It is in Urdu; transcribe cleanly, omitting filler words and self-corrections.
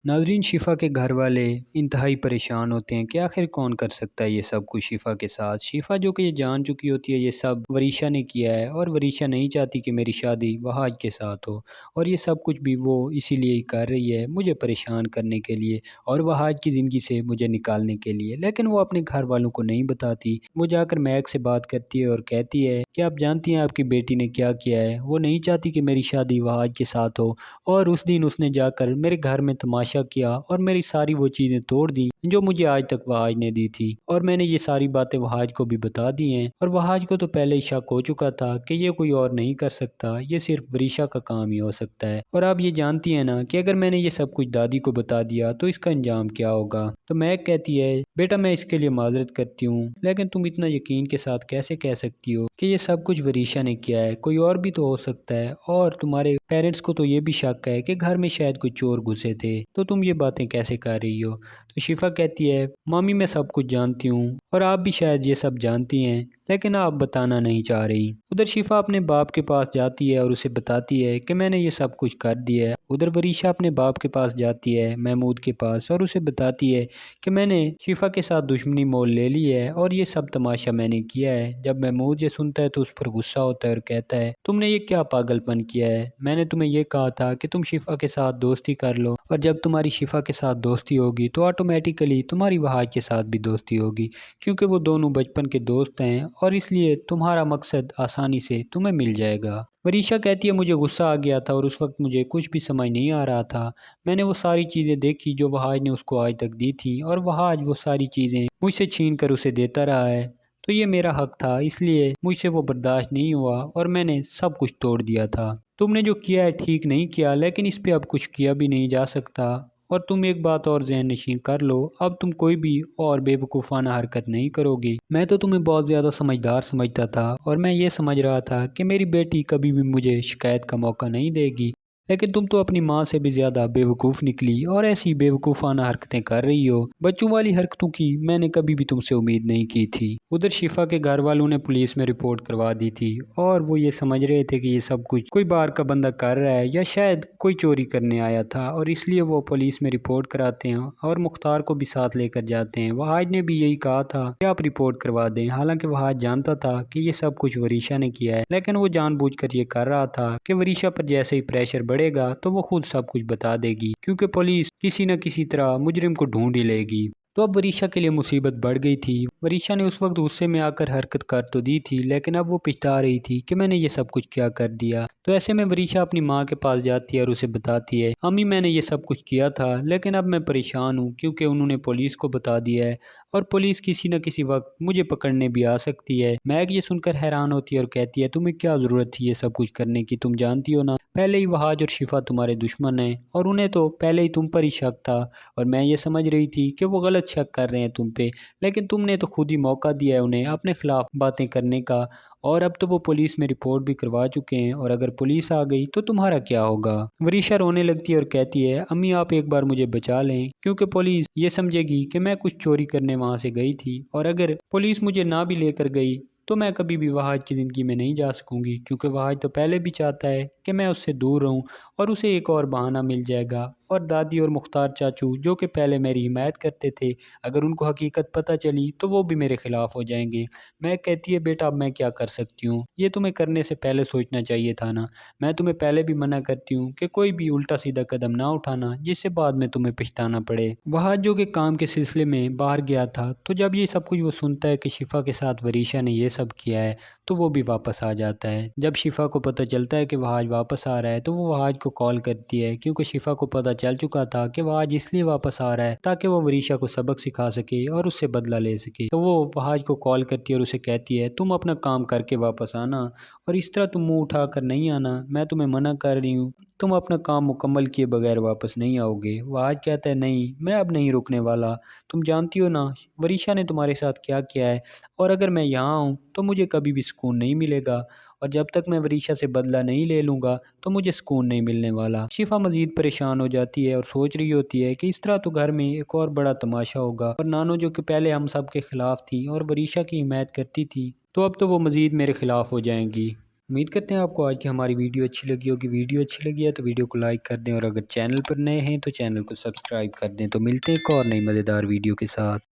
ناظرین، شفا کے گھر والے انتہائی پریشان ہوتے ہیں کہ آخر کون کر سکتا ہے یہ سب کچھ شفا کے ساتھ۔ شفا جو کہ یہ جان چکی ہوتی ہے یہ سب وریشا نے کیا ہے، اور وریشا نہیں چاہتی کہ میری شادی وہاج کے ساتھ ہو، اور یہ سب کچھ بھی وہ اسی لیے ہی کر رہی ہے، مجھے پریشان کرنے کے لیے اور وہاج کی زندگی سے مجھے نکالنے کے لیے۔ لیکن وہ اپنے گھر والوں کو نہیں بتاتی۔ وہ جا کر میگ سے بات کرتی ہے اور کہتی ہے کہ آپ جانتی ہیں آپ کی بیٹی نے کیا کیا ہے، وہ نہیں چاہتی کہ میری شادی وہاج کے ساتھ ہو، اور اس دن اس نے جا کر میرے گھر میں تماشا کیا اور میری ساری وہ چیزیں توڑ دی جو مجھے آج تک وہاج نے دی تھی، اور میں نے یہ ساری باتیں وہاج کو بھی بتا دی ہیں، اور وہاج کو تو پہلے ہی شک ہو چکا تھا کہ یہ کوئی اور نہیں کر سکتا، یہ صرف وریشا کا کام ہی ہو سکتا ہے۔ اور آپ یہ جانتی ہیں نا کہ اگر میں نے یہ سب کچھ دادی کو بتا دیا تو اس کا انجام کیا ہوگا۔ تو میگ کہتی ہے بیٹا میں اس کے لیے معذرت کرتی ہوں، لیکن تم اتنا یقین کے ساتھ کیسے کہہ سکتی ہو کہ یہ سب کچھ وریشا نے کیا ہے؟ کوئی اور بھی تو ہو سکتا ہے، اور تمہارے پیرنٹس کو تو یہ بھی شک ہے کہ گھر میں شاید کوئی چور گھسے تھے، تو تم یہ باتیں کیسے کر رہی ہو؟ تو شفا کہتی ہے مامی میں سب کچھ جانتی ہوں، اور آپ بھی شاید یہ سب جانتی ہیں، لیکن آپ بتانا نہیں چاہ رہی۔ ادھر شفا اپنے باپ کے پاس جاتی ہے اور اسے بتاتی ہے کہ میں نے یہ سب کچھ کر دیا ہے۔ ادھر وریشا اپنے باپ کے پاس جاتی ہے، محمود کے پاس، اور اسے بتاتی ہے کہ میں نے شفا کے ساتھ دشمنی مول لے لی ہے، اور یہ سب تماشا میں نے کیا ہے۔ جب محمود یہ سنتا ہے تو اس پر غصہ ہوتا ہے اور کہتا ہے تم نے یہ کیا پاگل پن کیا ہے؟ میں نے تمہیں یہ کہا تھا کہ تم شفا کے ساتھ دوستی کر لو، اور جب تمہاری شفا کے ساتھ دوستی ہوگی تو آٹومیٹیکلی تمہاری وہاج کے ساتھ بھی دوستی ہوگی، کیونکہ وہ دونوں بچپن کے دوست ہیں، اور اس لیے تمہارا مقصد آسانی سے تمہیں مل جائے گا۔ وریشا کہتی ہے مجھے غصہ آ گیا تھا، اور اس وقت مجھے کچھ بھی سمجھ نہیں آ رہا تھا۔ میں نے وہ ساری چیزیں دیکھی جو وہاج نے اس کو آج تک دی تھی، اور وہاج وہ ساری چیزیں مجھ سے چھین کر اسے دیتا رہا ہے، تو یہ میرا حق تھا، اس لیے مجھ سے وہ برداشت نہیں ہوا اور میں نے سب کچھ توڑ دیا تھا۔ تم نے جو کیا ہے ٹھیک نہیں کیا، لیکن اس پہ اب کچھ کیا بھی نہیں جا سکتا، اور تم ایک بات اور ذہن نشین کر لو، اب تم کوئی بھی اور بے وقوفانہ حرکت نہیں کرو گی۔ میں تو تمہیں بہت زیادہ سمجھدار سمجھتا تھا، اور میں یہ سمجھ رہا تھا کہ میری بیٹی کبھی بھی مجھے شکایت کا موقع نہیں دے گی، لیکن تم تو اپنی ماں سے بھی زیادہ بے وقوف نکلی اور ایسی بے وقوفانہ حرکتیں کر رہی ہو۔ بچوں والی حرکتوں کی میں نے کبھی بھی تم سے امید نہیں کی تھی۔ ادھر شفا کے گھر والوں نے پولیس میں رپورٹ کروا دی تھی، اور وہ یہ سمجھ رہے تھے کہ یہ سب کچھ کوئی باہر کا بندہ کر رہا ہے، یا شاید کوئی چوری کرنے آیا تھا، اور اس لیے وہ پولیس میں رپورٹ کراتے ہیں اور مختار کو بھی ساتھ لے کر جاتے ہیں۔ وہاج نے بھی یہی کہا تھا کہ آپ رپورٹ کروا دیں، حالانکہ وہاج جانتا تھا کہ یہ سب کچھ وریشا نے کیا ہے، لیکن وہ جان بوجھ کر یہ کر رہا تھا کہ وریشا پر جیسے ہی پریشر بڑھے گا تو وہ خود سب کچھ بتا دے گی، کیونکہ پولیس کسی نہ کسی طرح مجرم کو ڈھونڈ ہی لے گی۔ تو اب وریشا کے لیے مصیبت بڑھ گئی تھی۔ وریشا نے اس وقت غصے میں آ کر حرکت کر تو دی تھی، لیکن اب وہ پچھتا رہی تھی کہ میں نے یہ سب کچھ کیا کر دیا۔ تو ایسے میں وریشا اپنی ماں کے پاس جاتی ہے اور اسے بتاتی ہے امی میں نے یہ سب کچھ کیا تھا، لیکن اب میں پریشان ہوں کیونکہ انہوں نے پولیس کو بتا دیا ہے، اور پولیس کسی نہ کسی وقت مجھے پکڑنے بھی آ سکتی ہے۔ میگ یہ سن کر حیران ہوتی ہے اور کہتی ہے تمہیں کیا ضرورت تھی یہ سب کچھ کرنے کی؟ تم جانتی ہو نا پہلے ہی وہاج اور شفا تمہارے دشمن ہیں، اور انہیں تو پہلے ہی تم پر ہی شک تھا، اور میں یہ سمجھ رہی تھی کہ وہ غلط شک کر رہے ہیں تم پہ، لیکن تم نے تو خود ہی موقع دیا ہے انہیں اپنے خلاف باتیں کرنے کا، اور اب تو وہ پولیس میں رپورٹ بھی کروا چکے ہیں، اور اگر پولیس آ گئی تو تمہارا کیا ہوگا؟ وریشا رونے لگتی ہے اور کہتی ہے امی آپ ایک بار مجھے بچا لیں، کیونکہ پولیس یہ سمجھے گی کہ میں کچھ چوری کرنے وہاں سے گئی تھی، اور اگر پولیس مجھے نہ بھی لے کر گئی تو میں کبھی بھی وہاج کی زندگی میں نہیں جا سکوں گی، کیونکہ وہاج تو پہلے بھی چاہتا ہے کہ میں اس سے دور رہوں، اور اسے ایک اور بہانہ مل جائے گا، اور دادی اور مختار چاچو جو کہ پہلے میری حمایت کرتے تھے اگر ان کو حقیقت پتہ چلی تو وہ بھی میرے خلاف ہو جائیں گے۔ میں کہتی ہے بیٹا اب میں کیا کر سکتی ہوں، یہ تمہیں کرنے سے پہلے سوچنا چاہیے تھا نا، میں تمہیں پہلے بھی منع کرتی ہوں کہ کوئی بھی الٹا سیدھا قدم نہ اٹھانا جس سے بعد میں تمہیں پچھتانا پڑے۔ وہاج جو کہ کام کے سلسلے میں باہر گیا تھا، تو جب یہ سب کچھ وہ سنتا ہے کہ شفا کے ساتھ وریشا نے یہ سب کیا ہے تو وہ بھی واپس آ جاتا ہے۔ جب شفا کو پتہ چلتا ہے کہ وہاج واپس آ رہا ہے تو وہ وہاج کو کال کرتی ہے، کیونکہ شفا کو پتہ چل چکا تھا کہ وہاج اس لیے واپس آ رہا ہے تاکہ وہ وریشا کو سبق سکھا سکے اور اس سے بدلہ لے سکے۔ تو وہ وہاج کو کال کرتی ہے اور اسے کہتی ہے تم اپنا کام کر کے واپس آنا، اور اس طرح تم منہ اٹھا کر نہیں آنا، میں تمہیں منع کر رہی ہوں، تم اپنا کام مکمل کیے بغیر واپس نہیں آؤ گے۔ وہاج کہتا ہے نہیں میں اب نہیں رکنے والا، تم جانتی ہو نا وریشا نے تمہارے ساتھ کیا کیا ہے، اور اگر میں یہاں ہوں تو مجھے کبھی بھی سکون نہیں ملے گا، اور جب تک میں وریشا سے بدلہ نہیں لے لوں گا تو مجھے سکون نہیں ملنے والا۔ شفا مزید پریشان ہو جاتی ہے اور سوچ رہی ہوتی ہے کہ اس طرح تو گھر میں ایک اور بڑا تماشا ہوگا، اور نانو جو کہ پہلے ہم سب کے خلاف تھی اور وریشا کی حمایت کرتی تھی، تو اب تو وہ مزید میرے خلاف ہو جائیں گی۔ امید کرتے ہیں آپ کو آج کی ہماری ویڈیو اچھی لگی ہوگی۔ ویڈیو اچھی لگی ہے تو ویڈیو کو لائک کر دیں، اور اگر چینل پر نئے ہیں تو چینل کو سبسکرائب کر دیں۔ تو ملتے ہیں ایک اور نئی مزیدار ویڈیو کے ساتھ۔